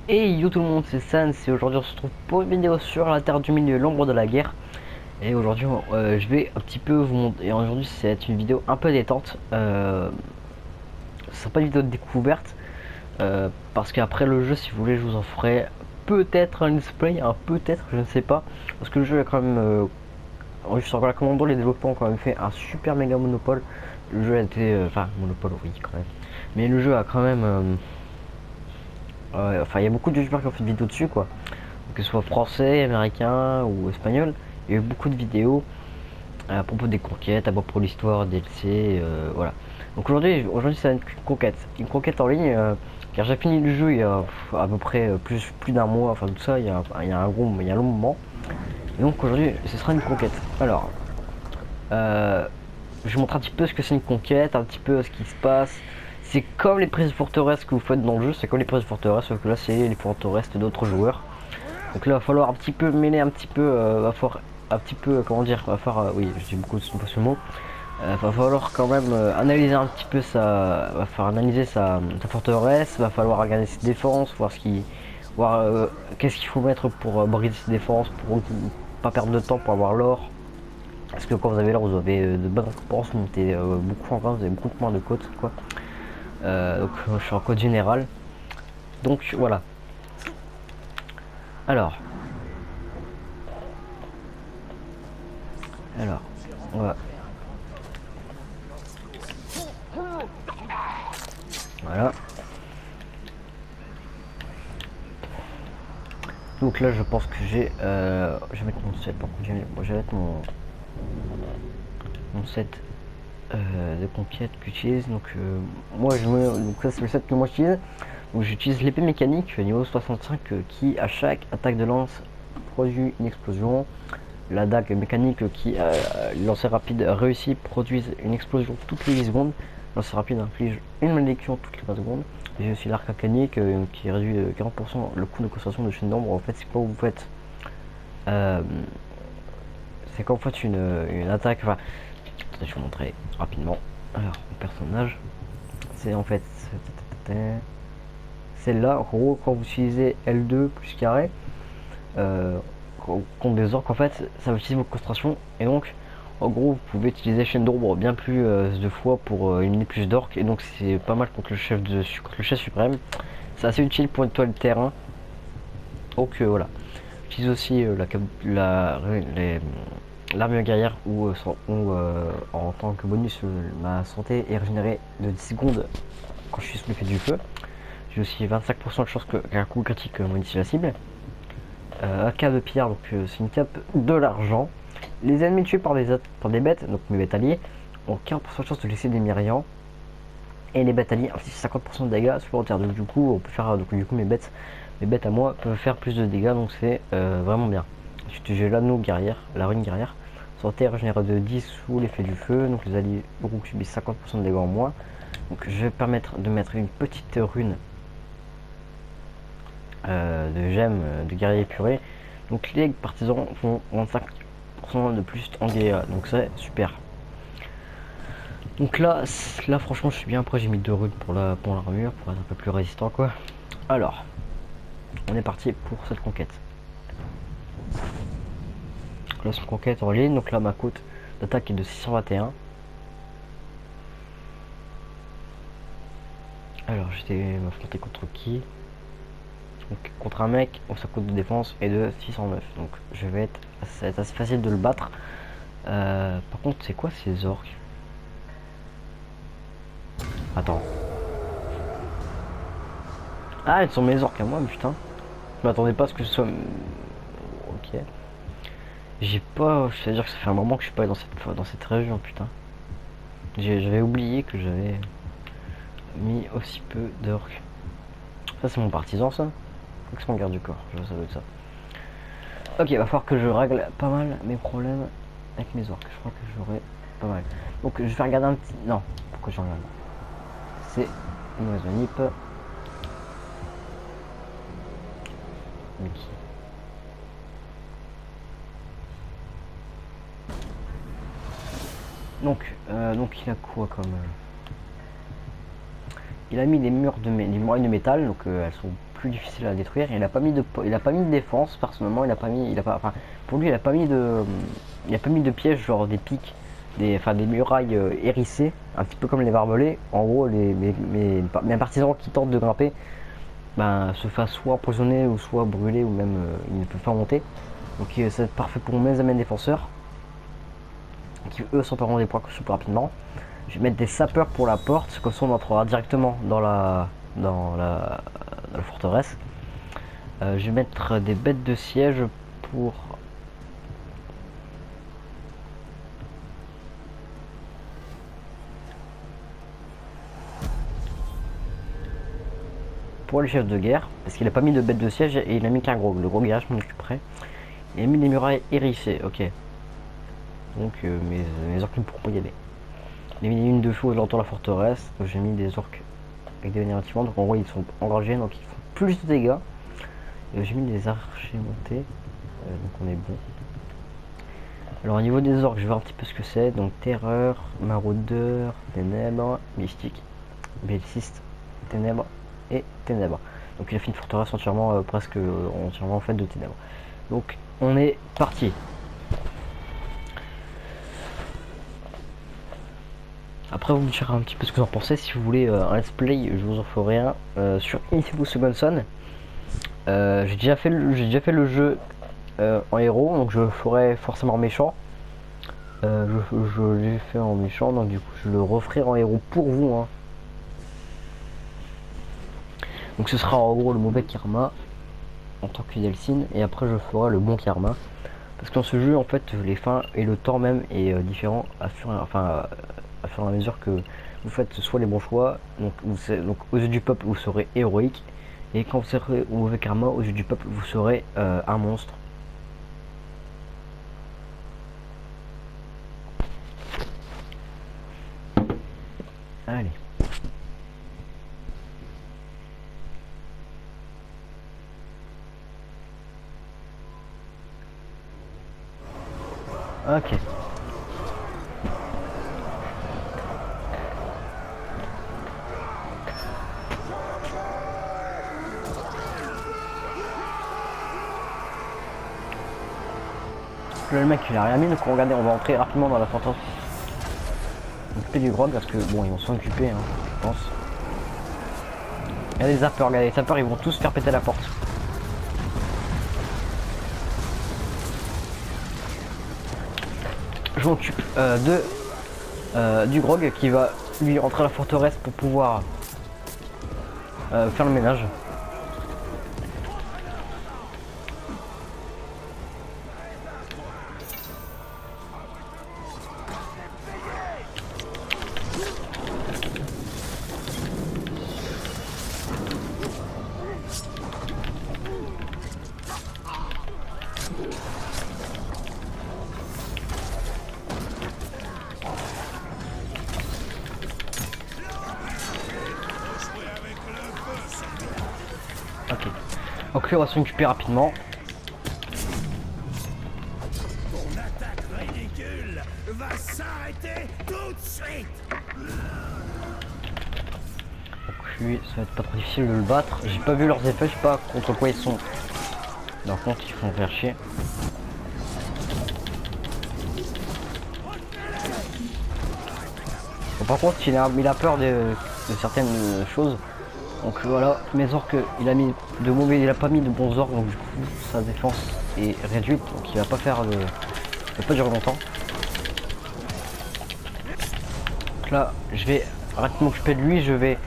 Et yo tout le monde, c'est Sans et aujourd'hui on se retrouve pour une vidéo sur la Terre du Milieu, l'ombre de la guerre. Et aujourd'hui je vais un petit peu vous montrer, et aujourd'hui c'est une vidéo un peu détente. Ce sera pas une vidéo de découverte, parce qu'après le jeu, si vous voulez, je vous en ferai peut-être un let's play, un peut-être, je ne sais pas. Parce que le jeu a quand même, juste encore la commando, les développeurs ont quand même fait un super méga monopole. Le jeu a été, enfin monopole oui quand même. Mais le jeu a quand même, enfin il y a beaucoup de youtubeurs qui ont fait de vidéos dessus quoi. Que ce soit français, américain ou espagnol. Il y a eu beaucoup de vidéos à propos des conquêtes, à propos de l'histoire, DLC, voilà. Donc aujourd'hui c'est une conquête en ligne, car j'ai fini le jeu il y a à peu près plus d'un mois, enfin tout ça, il y a un long moment. Et donc aujourd'hui ce sera une conquête. Alors, euh, je vous montre un petit peu ce que c'est une conquête, un petit peu ce qui se passe. C'est comme les prises de forteresse que vous faites dans le jeu, c'est comme les prises de forteresse, sauf que là c'est les forteresses d'autres joueurs. Donc là, il va falloir un petit peu mêler un petit peu, va falloir un petit peu, comment dire, va falloir, oui, je dis beaucoup ce mot, va falloir quand même analyser un petit peu va falloir analyser sa forteresse, va falloir regarder ses défenses, voir voir qu'est-ce qu'il faut mettre pour briser ses défenses, pour pas perdre de temps pour avoir l'or. Parce que quand vous avez l'or, vous avez de bonnes récompenses, vous montez beaucoup en grade, vous avez beaucoup de points de côte, quoi. Donc je suis en code général. Donc voilà. Alors, alors, on va voilà. Donc là, je pense que je vais mettre mon set. Par contre, je vais mettre mon set de conquête que j'utilise. Donc, donc ça, c'est le set que moi j'utilise. Donc, j'utilise l'épée mécanique niveau 65 qui, à chaque attaque de lance, produit une explosion. La dague mécanique qui, lancer rapide réussi, produit une explosion toutes les 10 secondes. Lancer rapide inflige une malédiction toutes les 20 secondes. Et j'ai aussi l'arc mécanique qui réduit 40% le coût de concentration de chaîne d'ombre. En fait, c'est quand vous faites Euh, c'est qu'en fait une attaque. Enfin, je vais vous montrer rapidement. Alors, mon personnage, c'est en fait celle-là. En gros, quand vous utilisez L2 plus carré contre des orques, en fait, ça va utiliser vos concentrations. Et donc, en gros, vous pouvez utiliser chaîne d'ombre bien plus de fois pour éliminer plus d'orques. Et donc, c'est pas mal contre contre le chef suprême. C'est assez utile pour nettoyer le terrain. Donc, voilà. J'utilise aussi l'armure guerrière en tant que bonus ma santé est régénérée de 10 secondes quand je suis sous l'effet du feu. J'ai aussi 25% de chance qu'un coup critique modifie la cible. AK de pierre, donc c'est une cape de l'argent. Les ennemis tués par des bêtes, donc mes bêtes alliés, ont 40% de chance de laisser des myrians. Et les bêtes alliées infligent 50% de dégâts supplémentaires. Donc du coup on peut faire du coup mes bêtes à moi peuvent faire plus de dégâts, donc c'est vraiment bien. Ensuite j'ai l'anneau guerrière, la rune guerrière. Santé régénérée de 10 sous l'effet du feu, donc les alliés groupes subissent 50% de dégâts en moins. Donc je vais permettre de mettre une petite rune de gemme de guerrier épuré. Donc les partisans font 25% de plus en dégâts, donc c'est super. Donc là franchement je suis bien. Après j'ai mis deux runes pour l'armure pour être un peu plus résistant quoi. Alors on est parti pour cette conquête. Là c'est une conquête en ligne, donc là ma cote d'attaque est de 621. Alors j'étais m'affronter contre qui? Donc contre un mec où sa cote de défense est de 609. Donc ça va être assez facile de le battre. Par contre c'est quoi ces orques? Attends. Ah, elles sont mes orques à moi, putain. Je m'attendais pas à ce que ce soit. Ok. J'ai pas. C'est-à-dire que ça fait un moment que je suis pas dans cette région, putain. J'avais oublié que j'avais mis aussi peu d'orques. Ça, c'est mon partisan, ça. Faut que c'est mon garde du corps. Ça doit être ça. Ok, va falloir que je règle pas mal mes problèmes avec mes orques. Je crois que j'aurai pas mal. Donc, je vais regarder un petit. Non, pourquoi je regarde? C'est une mauvaise manip. Mickey. Donc il a quoi comme. Il a mis des murailles de métal, donc elles sont plus difficile à détruire. Il a pas mis de défense personnellement. Enfin, pour lui, il a pas mis de pièges, genre des pics, des murailles hérissées, un petit peu comme les barbelés. En gros, mes partisans qui tentent de grimper, ben, se fassent soit empoisonner ou soit brûler ou même ils ne peuvent pas monter. Donc c'est parfait pour mes amis défenseurs qui eux sont pas des points super rapidement. Je vais mettre des sapeurs pour la porte, comme ça on entrera directement dans la forteresse. Je vais mettre des bêtes de siège pour les chefs de guerre, parce qu'il a pas mis de bêtes de siège et il a mis qu'un grog. Le grog, je m'en occuperai. Il a mis des murailles hérissées, ok. Donc mes orques ne pourront pas y aller. Il a mis une de feu autour de la forteresse, donc j'ai mis des orques avec des vénérativements, donc en gros ils sont engagés, donc ils font plus de dégâts. J'ai mis des archers montés, donc on est bon. Alors au niveau des orques, je vais voir un petit peu ce que c'est. Donc terreur, maraudeur, ténèbres, mystique, belliciste, ténèbres et ténèbres. Donc il a fait une forteresse entièrement, presque entièrement faite de ténèbres. Donc on est parti. Après vous me direz un petit peu ce que vous en pensez. Si vous voulez un let's play, je vous en ferai un sur Infamous Second Son. J'ai déjà fait le jeu en héros, donc je ferai forcément méchant. Je l'ai fait en méchant, donc du coup je le referai en héros pour vous, hein. Donc ce sera en gros le mauvais karma en tant que Delcine, et après je ferai le bon karma. Parce que dans ce jeu en fait les fins et le temps même est différent à fur et à mesure que vous faites soit les bons choix. Donc aux yeux du peuple vous serez héroïque, et quand vous serez au mauvais karma, aux yeux du peuple vous serez un monstre. Allez. Ok. Le mec il a rien mis, donc regardez, on va entrer rapidement dans la forteresse. Occuper du grog parce que bon ils vont s'en occuper, hein, je pense. Regardez les zappers, regardez les zappers, ils vont tous faire péter la porte. Je m'occupe du grog qui va lui rentrer à la forteresse pour pouvoir faire le ménage. Ok. Donc on va s'en occuper rapidement. Ton attaque ridicule va s'arrêter tout de suite. Donc lui, ça va être pas trop difficile de le battre. J'ai pas vu leurs effets, je sais pas contre quoi ils sont. Par contre, ils font faire chier. Bon, par contre, il a peur de certaines choses. Donc voilà, mes orques, il a pas mis de bons orques, donc du coup sa défense est réduite, donc il va pas durer longtemps. Donc là, je vais rapidement m'occuper de lui, je vais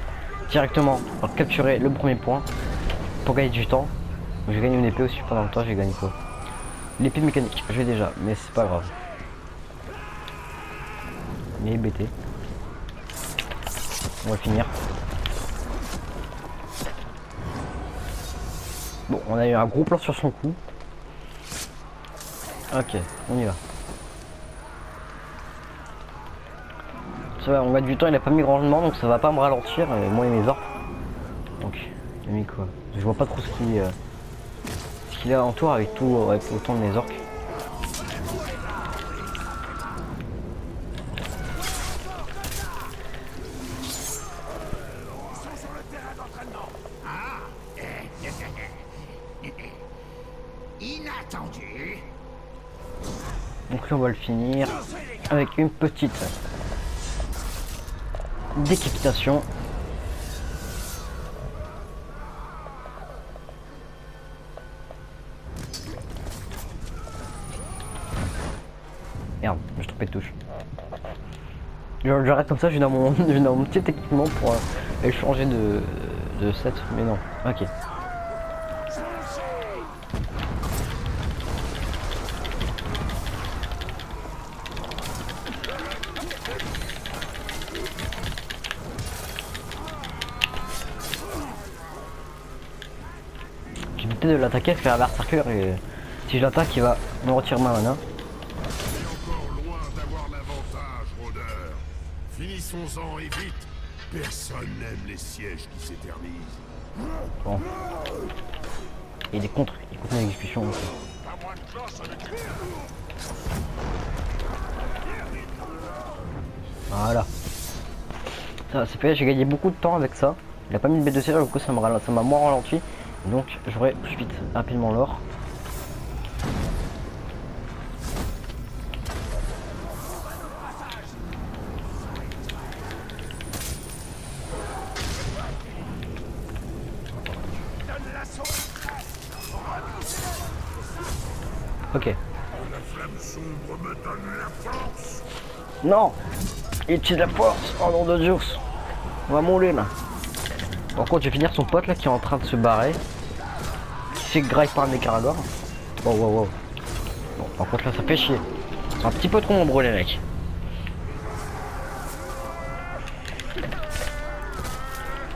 directement capturer le premier point pour gagner du temps. Donc, je gagne une épée aussi pendant le temps, j'ai gagné quoi? L'épée mécanique, je l'ai déjà, mais c'est pas grave. Il est BT. On va finir. Bon, on a eu un gros plan sur son cou. Ok, on y va. Ça va, on gagne du temps, il a pas mis grand rendement, donc ça va pas me ralentir, moi et mes orques. Donc, il a mis quoi? Je vois pas trop ce qu'il a autour avec autant de mes orques. attendu. Donc là on va le finir avec une petite décapitation. Merde, je me suis trompé de touche. J'arrête comme ça, je vais dans mon, je vais dans mon petit équipement pour échanger de set, mais non. Ok. J'ai peut-être de l'attaquer, faire un berserker et si je l'attaque, il va me retirer ma mana. Finissons-en et vite. Personne n'aime les sièges qui s'éternisent. Bon. Et il est contre l'exécution aussi. Voilà. Ça c'est fait, j'ai gagné beaucoup de temps avec ça. Il a pas mis de bête de serre, du coup ça m'a moins ralenti. Donc j'aurai plus vite rapidement l'or. Ok. Non, il utilise la force. Oh nom de Dieu. On va mourir là. Par contre, je vais finir son pote là qui est en train de se barrer. Qui se fait grave par un Mécaragor. Wow, wow, wow. Bon, par contre là, ça fait chier. C'est un petit peu trop nombreux les mecs.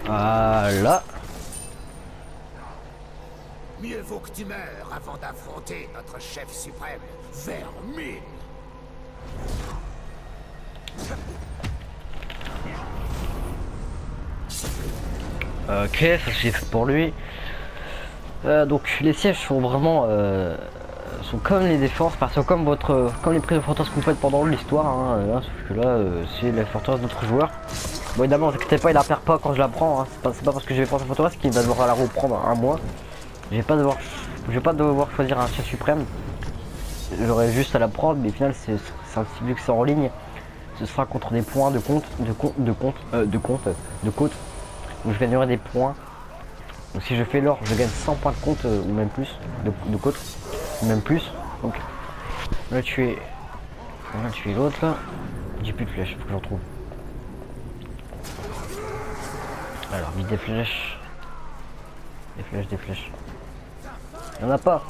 Voilà. Mieux vaut que tu meurs avant d'affronter notre chef suprême, Vermine. Ok, ça c'est fait pour lui. Donc les sièges sont vraiment sont comme les défenses, parce que comme les prises de forteresse que vous faites pendant l'histoire, hein, sauf que là c'est la forteresse d'autres joueurs. Bon évidemment, ne vous inquiétez pas, il la perd pas quand je la prends. Hein. C'est pas parce que je vais prendre sa forteresse qu'il va devoir la reprendre un mois. Je vais pas devoir choisir un chef suprême. J'aurais juste à la prendre, mais au final vu que c'est en ligne, ce sera contre des points de côte. Donc je gagnerai des points. Donc si je fais l'or, je gagne 100 points de compte ou même plus de côte, ou même plus. Donc on va tuer l'autre là. J'ai plus de flèches, faut que j'en trouve. Alors vite des flèches. Des flèches. Il n'y en a pas.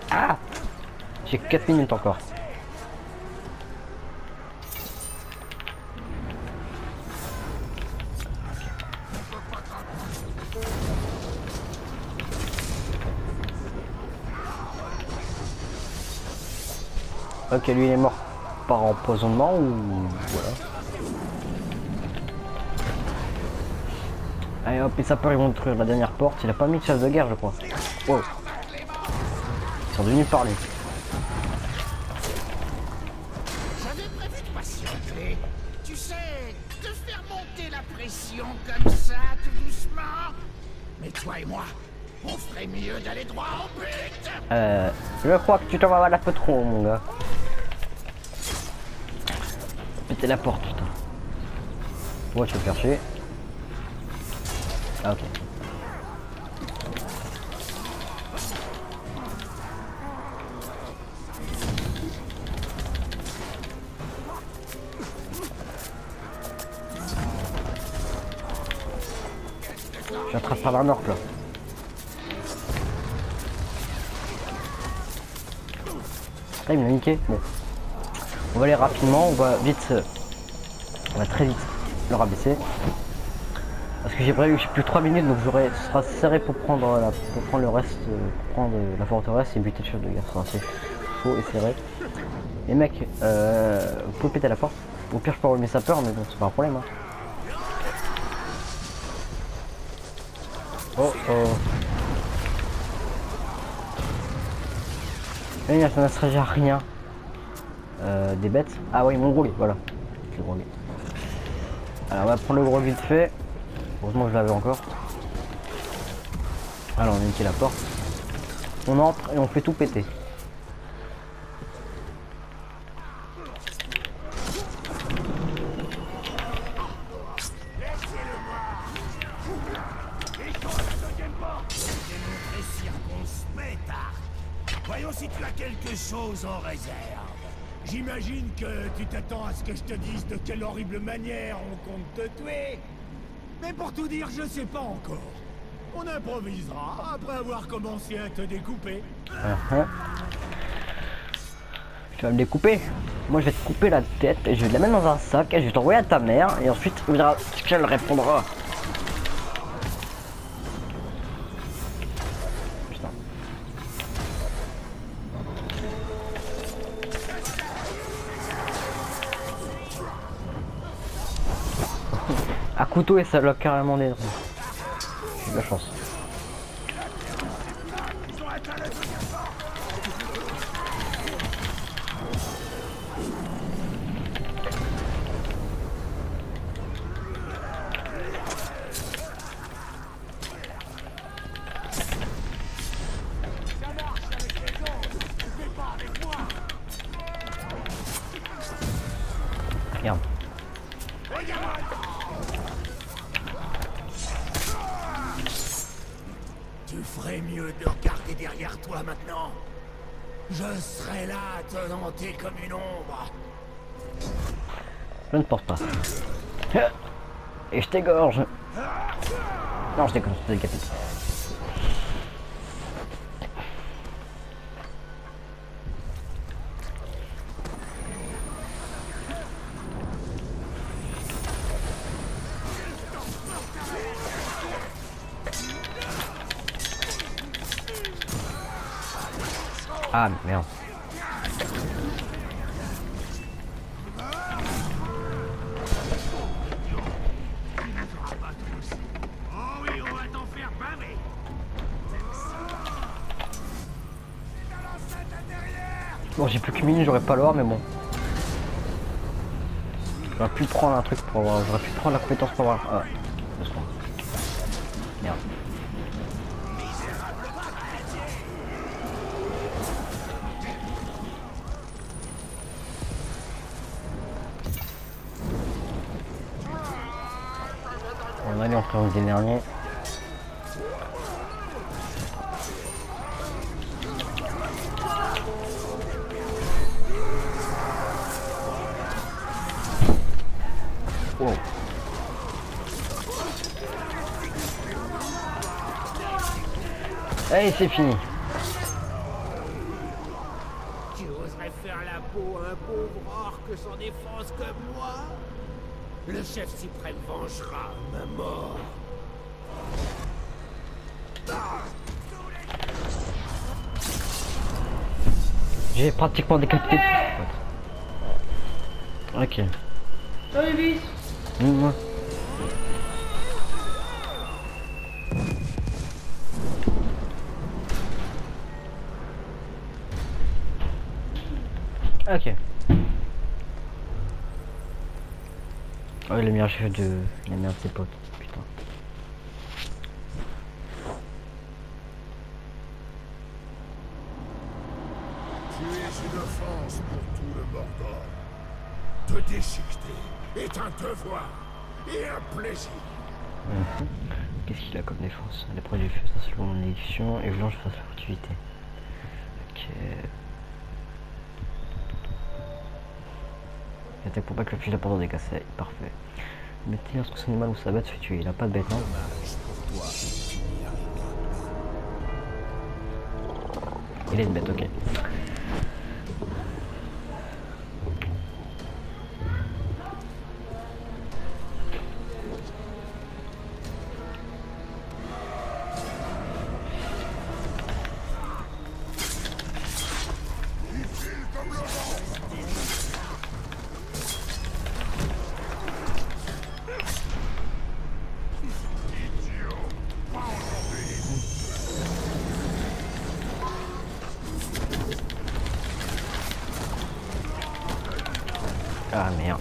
Ah, j'ai 4 minutes encore. Ok, lui il est mort par empoisonnement ou voilà. Allez hop, les sapeurs ils vont détruire la dernière porte. Il a pas mis de chasse de guerre je crois. Wow. Ils sont devenus parler. J'avais prévu de patienter. Tu sais, de faire monter la pression comme ça, tout doucement. Mais toi et moi, on ferait mieux d'aller droit au but. Je crois que tu t'en vas avoir un peu trop mon gars. Péter la porte putain. Ouais, tu veux faire chier. Ah ok. J'attrape par un orc là. Ah, il m'a niqué. Bon. On va aller rapidement, on va très vite le rabaisser. Parce que j'ai prévu que j'ai plus 3 minutes, donc ce sera serré pour prendre le reste, pour prendre la forteresse et buter le chef de guerre. C'est assez chaud et serré. Les mecs, vous pouvez péter la porte. Au pire je peux enlever mes sapeurs, mais bon c'est pas un problème. Hein. Oh oh. Et là, ça ne serait rien. Des bêtes. Ah ouais, ils m'ont roulé, voilà. Je l'ai roulé. Alors on va prendre le gros vite fait. Heureusement que je l'avais encore. Alors on a niqué la porte. On entre et on fait tout péter. Voyons si tu as quelque chose en réserve. J'imagine que tu t'attends à ce que je te dise de quelle horrible manière on compte te tuer. Mais pour tout dire, je sais pas encore. On improvisera après avoir commencé à te découper. Tu vas me découper. Moi je vais te couper la tête et je vais te la mettre dans un sac et je vais t'envoyer à ta mère et ensuite tu me diras ce qu'elle répondra. Putain. À couteau et ça l'a carrément détruit. J'ai de la chance. Regarde. Tu ferais mieux de regarder derrière toi maintenant. Je serai là à te hanter comme une ombre. Je ne pense pas. Et je t'égorge. Non, je déconne, je te décapite. Ah merde. Oh oui, on va t'en faire baver. Bon, j'ai plus qu'une minute, j'aurais pas l'or, mais bon. J'aurais pu prendre un truc pour avoir. J'aurais pu prendre la compétence pour avoir. Ah, doucement. Merde. On va aller en présence des derniers. Wow. Allez, c'est fini. Tu oserais faire la peau à un pauvre orque sans défense comme moi? Le chef suprême vengera ma mort. J'ai pratiquement décapité tout. Ok. Salut bis. Moi. Ok. Oh, il a mis un chef de. Il a mis un de ses potes. Putain. Tu es une offense pour tout le Mordor. Te déchiqueter est un devoir et un plaisir. Qu'est-ce qu'il a comme défense? Les produits feu, ça selon mon élection et blanche face à la furtivité. Ok. Il attaque pour pas que le fusil d'apportant des cassés. Parfait. Mettez lorsque son animal ou sa bête se fait tuer. Il a pas de bête, non? Il a une bête, ok. Ah merde.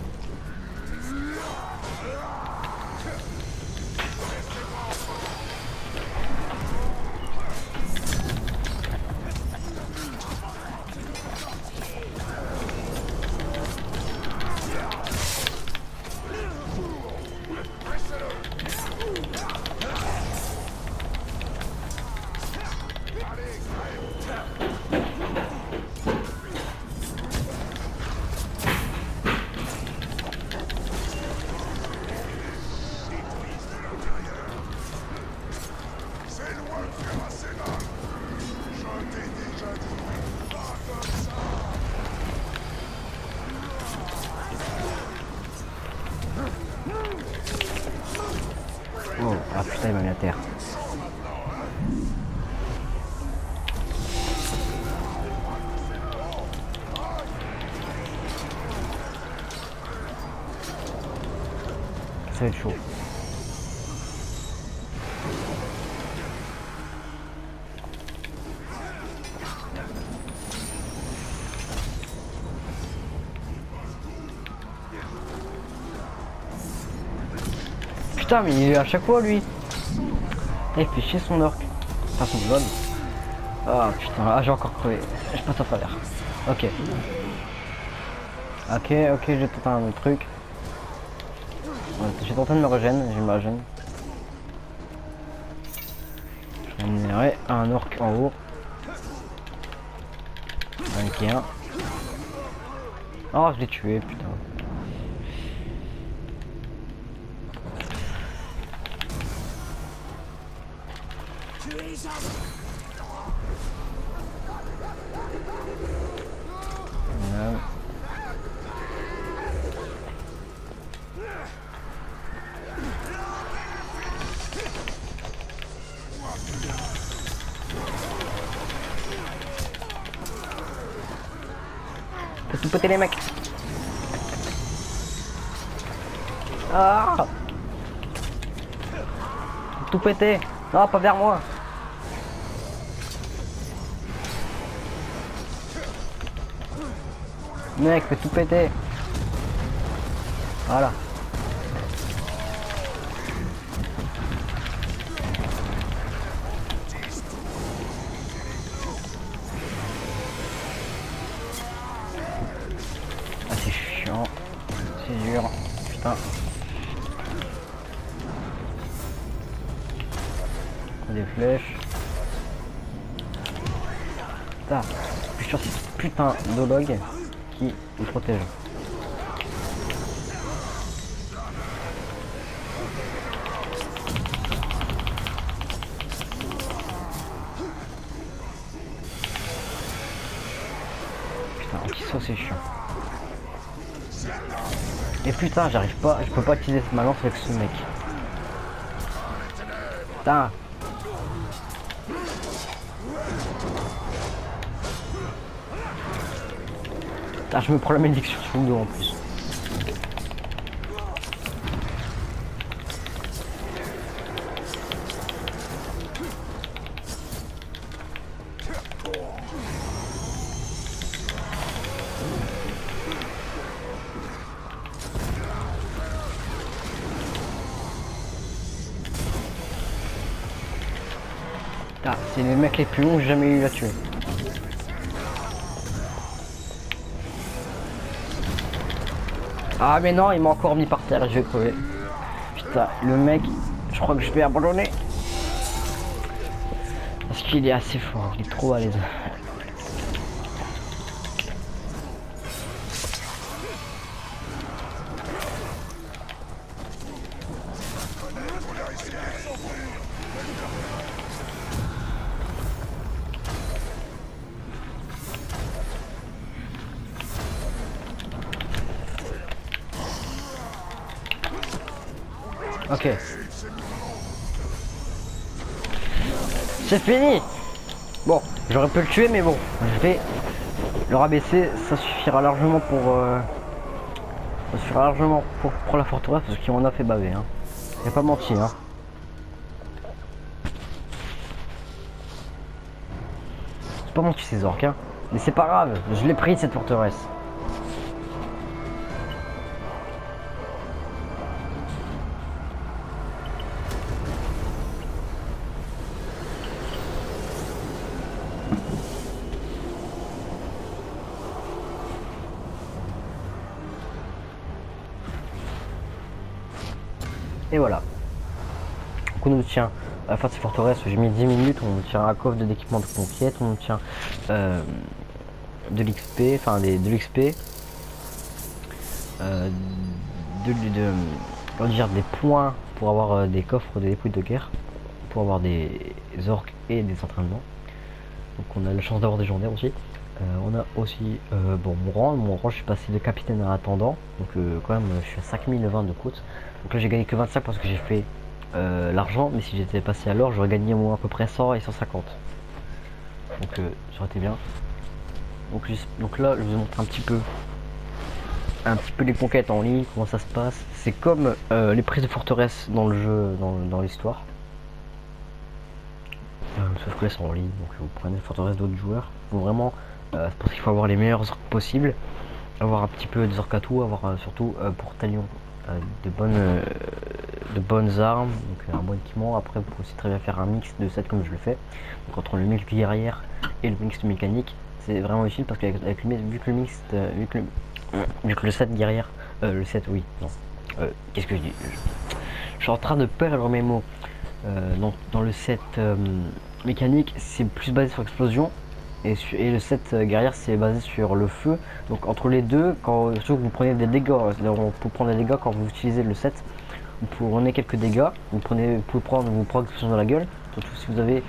terre. Ça va être chaud. Putain, mais il est à chaque fois lui. Il fait chier son orc. Enfin son lol. Ah putain, ah, j'ai encore crevé. Je passe à travers. Ok. Ok, j'ai tenté un autre truc. J'ai tenté de me régénérer, j'ai me régène. Je rémunérerai un orc en haut. Un. Oh, je l'ai tué, putain. Voilà. Faut tout péter les mecs. Ah, faut tout péter. Non, pas vers moi. Mec, fais tout péter. Voilà. Ah, c'est chiant. C'est dur. Putain. Des flèches. Putain. Je suis sûr c'est ce putain d'ologue qui nous protège. Putain, anti-saut c'est chiant. Et putain, j'arrive pas, je peux pas utiliser ma lance avec ce mec. Putain. Ah, je me prends la malédiction sur le dos en plus. Ah, c'est les mecs les plus longs que j'ai jamais eu à tuer. Ah mais non, il m'a encore mis par terre et je vais crever. Putain, le mec, je crois que je vais abandonner. Parce qu'il est assez fort, il est trop à l'aise. Ok. C'est fini. Bon, j'aurais pu le tuer, mais bon, je vais le rabaisser. Ça suffira largement pour la forteresse parce qu'il m'en a fait baver. Hein. J'ai pas menti. Hein. C'est pas menti ces orques. Hein. Mais c'est pas grave. Je l'ai pris cette forteresse. Et voilà. Donc on obtient à la fin de ces forteresses, j'ai mis 10 minutes, on obtient un coffre d'équipement de conquête, on obtient de l'XP, enfin de l'XP, on va dire des points pour avoir des coffres de dépouilles de guerre, pour avoir des orques et des entraînements. Donc on a la chance d'avoir des légendaires aussi. On a aussi bon, mon rang je suis passé de capitaine à intendant, donc quand même je suis à 5020 de côte. Donc là j'ai gagné que 25 parce que j'ai fait l'argent, mais si j'étais passé à l'or, j'aurais gagné au moins à peu près 100 et 150. Donc ça aurait été bien. Donc là, je vous montre un petit peu les conquêtes en ligne, comment ça se passe. C'est comme les prises de forteresse dans le jeu, dans l'histoire. Sauf que là c'est en ligne, donc vous prenez les forteresses d'autres joueurs. Faut vraiment, c'est parce qu'il faut avoir les meilleurs orques possibles, avoir un petit peu des orques à tout, avoir surtout pour Talion de bonnes armes, donc un bon équipement. Après vous pouvez aussi très bien faire un mix de 7 comme je le fais. Donc entre le mix guerrière et le mix mécanique, c'est vraiment utile parce qu'avec le vu que le mix, vu que le 7 guerrière, le 7 oui, non, qu'est-ce que je dis, je suis en train de perdre mes mots. Donc dans le set mécanique c'est plus basé sur l'explosion et le set guerrière c'est basé sur le feu. Donc entre les deux, quand surtout que vous prenez des dégâts, on peut prendre des dégâts quand vous utilisez le set, vous prenez quelques dégâts, vous pouvez prendre l'explosion dans la gueule, surtout si vous avez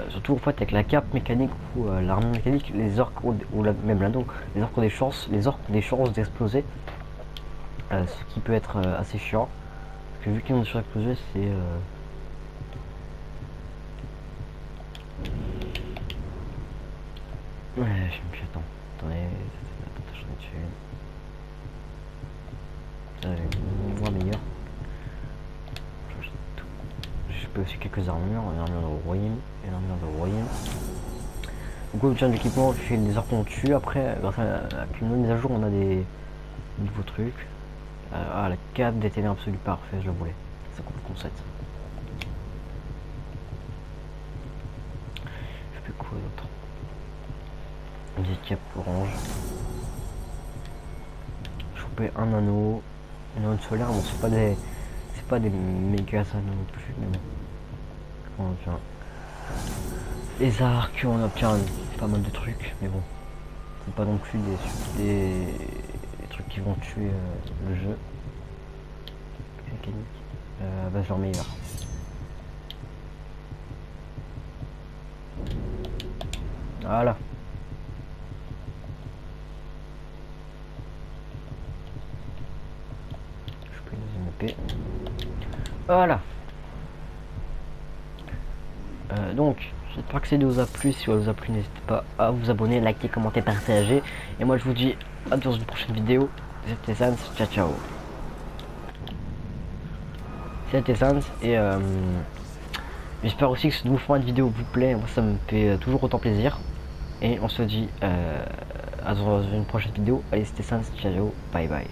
surtout en fait avec la cape mécanique ou l'armure mécanique, les orques même là donc les orques ont des chances d'exploser, ce qui peut être assez chiant parce que vu qu'ils ont surexplosé c'est ouais, je me suis attendez, j'en ai tué moins meilleur. Je peux aussi quelques armures, une armure de royaume et une armure de royaume. Donc au obtient de l'équipement, je fais des orques qu'on tue. Après, grâce à une mise à jour, on a des nouveaux trucs. La cape des ténèbres absolue parfait, je voulais. Ça coûte concept. Je fais quoi d'autre? Des capes orange. Choper un anneau. Une anneau solaire, bon c'est pas des méga anneaux non plus, mais bon. On obtient les arcs, on obtient pas mal de trucs, mais bon. C'est pas non plus des trucs qui vont tuer le jeu. Mécanique. Bah genre meilleur. Voilà. Je peux une deuxième épée. Voilà. Donc, j'espère que cette vidéo vous a plu. Si elle vous a plu, n'hésitez pas à vous abonner, liker, commenter, partager. Et moi, je vous dis à dans une prochaine vidéo. C'était Sans, ciao ciao. C'était Sans et j'espère aussi que ce nouveau format de vidéo vous plaît. Moi, ça me fait toujours autant plaisir. Et on se dit à dans une prochaine vidéo. Allez, c'était Sans, ciao, bye bye.